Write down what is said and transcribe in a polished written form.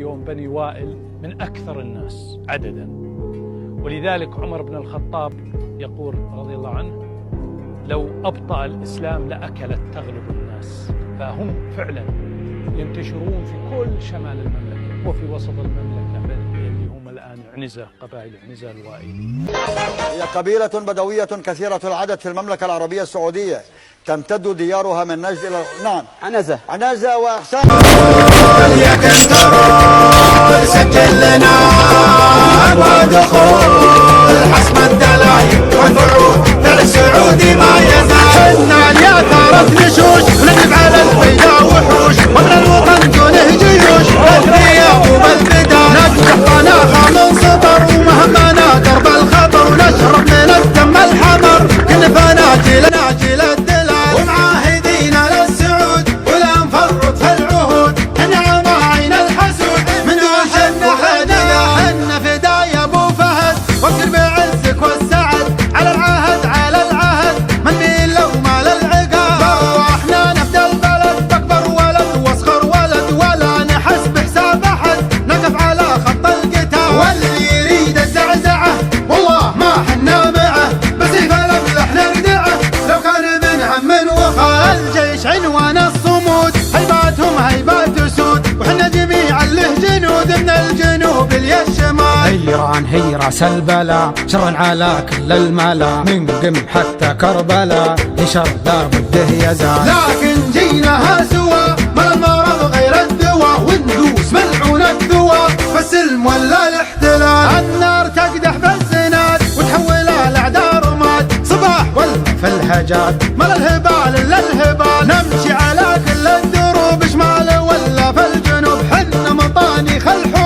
اليوم بني وائل من أكثر الناس عددا، ولذلك عمر بن الخطاب يقول رضي الله عنه: لو أبطأ الإسلام لأكلت تغلب الناس. فهم فعلا ينتشرون في كل شمال المملكة وفي وسط المملكة اللي هم الآن عنزة، قبائل عنزة الوائلي. هي قبيلة بدوية كثيرة العدد في المملكة العربية السعودية، تمتد ديارها من نجد إلى نعم عنزة وأحسان. يا كنترول سجل لنا ودخول حسم الدلايل والفروض فعل السعودي ما يزال. حنا يا ثارة نشوش ونجب على الحيا وحوش ومن الوطن دونه جيوش والثياب والبدال نجرح طناخة من صبر ومهمنا درب الخطر ونشرب من الدم الحمر كل فناجل ناجل الدلال ومعاهدين للسعود ولا نفرط في العهود نعم عين الحسود من وحنا حنا فدا يا ابو فهد وفر بعزك والسعد على العهد من مين لو مال العقاب واحنا نفدى البلد بكبر ولد واصغر ولد ولا نحس بحساب احد نقف على خط القتال واللي يريد الزعزعه والله ما حنا معه بسيف الاملح نردعه لو كان من هم وخال الجيش عنوان الصمود هيباتهم هيبات اسود وحنا جميعا له جنود من الجنوب للشمال. إيران هي راس البلا شر على كل الملا من قم حتى كربلا لشر لا بده يزال. لكن جيناها سوا ما المرض غير الدواء وندوس ملعون الدواء فالسلم ولا الاحتلال. النار تقدح بالزناد وتحول الاعداء رماد صباح ولا في الهجات ما الهبال الا الهبال نمشي على كل الدروب شمال ولا في الجنوب حنا مطاني خلف